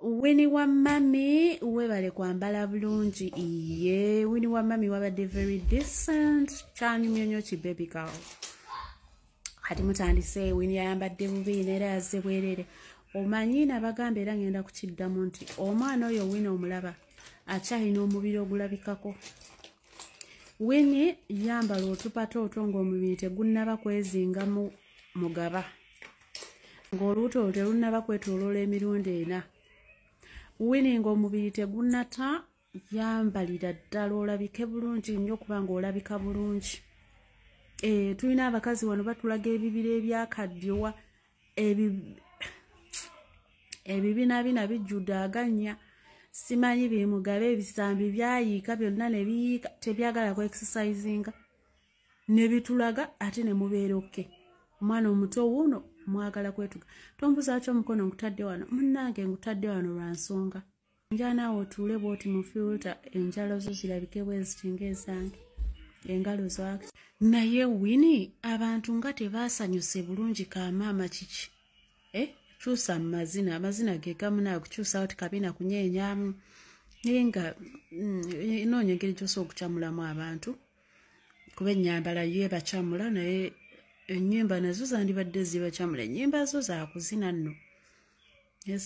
Winnie wa mami webale kwambala bulungi iye Winnie wa mami wabadde very decent kyanyumye nnyo ki baby girl kati mutandise Winnie ayambadde bubi neera yazze bwerere omanyi nabagamba era ngenda kukiddamu nti omwana oyo Winnie omulaba akyalina omubiri ogulabikako Winnie yambala otupato otwo ng'omubiri tegunnaba kwezinga mu mugaba ng'olubuto terunnaba kwetooloola emirundi ena Winnie ng'omubiri tegunnata yambalira ddala olabike bulungi nnyo kubanga olabika bulungi tulina abakazi wano batulaga ebibira ebyakaddiwa ebibinabina bijjudde aganya simanyi bimugabe ebisambi byayiika byonna ne biyiika tebyagala ku exercisinga ne bitulaga ate ne mubeera okke omwana omuto wuuno mwagala kwetuga tombuza kyo omukono nkutadde wano munnange nkutadde wano lwa nsonga njanaawe otuule bw'oti mu filter enjalo zo zirabike bweziti ng'ezange engalo zaake naye Winnie abantu nga tebaasanyuse bulungi kamaama kiki kyusa mu amazina ge gamu naakukyusawo tikabina kunyeenyaamu naye nga inoonya engeri gy'osobola okukyamulamu abantu kuba ennyambala yeebacamula naye ennyimba nazo zandibadde zibakyamula ennyimba zo zaakuzina nno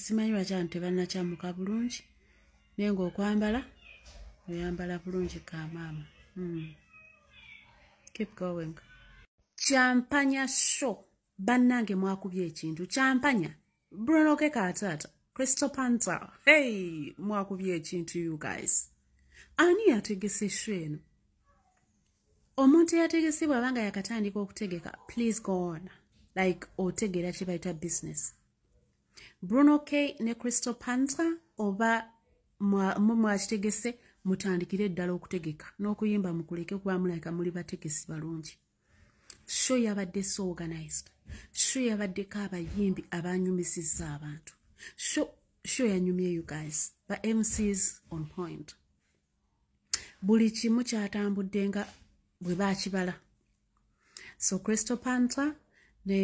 simanyi lwaki tebannakyamuka bulungi naye ng'okwambala oyambala bulungi kamaama keep going champanya show bannange mwakubye ekintu champanya Bruno ke katata Crystal Panther hey mwakubye ekintu you guys ani yategese show eno omuntu yategesebwa abanga yakatandika okutegeka please go on like otegera kibayita business Bruno K ne Crystal Panther oba mwakitegese mutandikire ddala okutegeka n'okuyimba mukuleke kuba mulaka muli bategesi balungi show yabadde so organized show yabaddeko abayimbi abanyumisizza abantu show yanyumye you guys ba MCs on point buli kimu kyatambudde nga bwe bakibala so Crystal Panther ne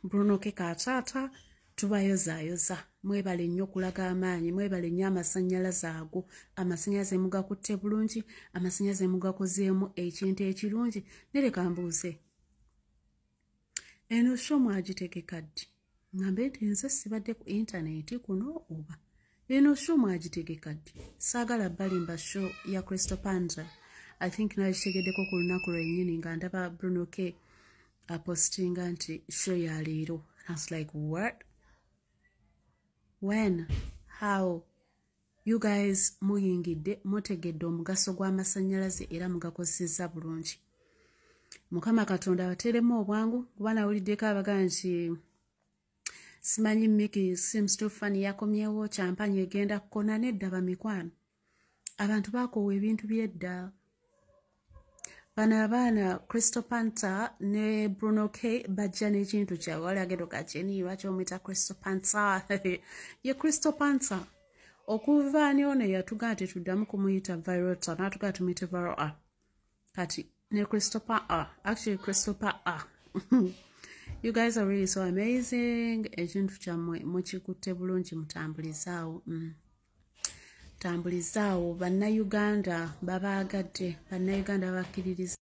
Bruno K katata tubayozayoza mwebale nnyo okulaga amaanyi mwebale nnyo amasannyalaze ago amasannyalaze mugakutte bulungi amasannyalaze mugakozeemu ekintu ekirungi nereka mbuuze eno show mwagitegeka ddi ngambe nti nze sibadde ku intaneti kuno oba eno show mwagitegeka ddi saagala balimba show ya Crystal Panther I think nagitegeddeko ku lunaku lwennyini nga ndaba Bruno K apostinga nti show ya leero I was like what when how you guys muyingidde mutegedde omugaso gw'amasannyalaze era mugakozesezza bulungi Mukama Katonda abateremu obwangu kuba nawuliddeko abagaa nti simanyi Mickey seems too funny yakomyewo champanya egenda kukona nedda bamikwano abantu bakoowa ebintu by'edda bano abaana Crystal Panther ne Bruno K bajja n'ekintu kyabwe wali agendo kacheni lwaki omuyita Crystal Panther ye Crystal Panther okuva ani ono yatugaa tetuddamu kumuyita Virota n'atugaa tumuyite Viral kati ne Crystal Panther actually Crystal Panther you guys are really so amazing ekintu kyammwe mukikutte bulungi mutambulizaawo tambulizaawo bannayuganda babaagadde bannayuganda bakkiririza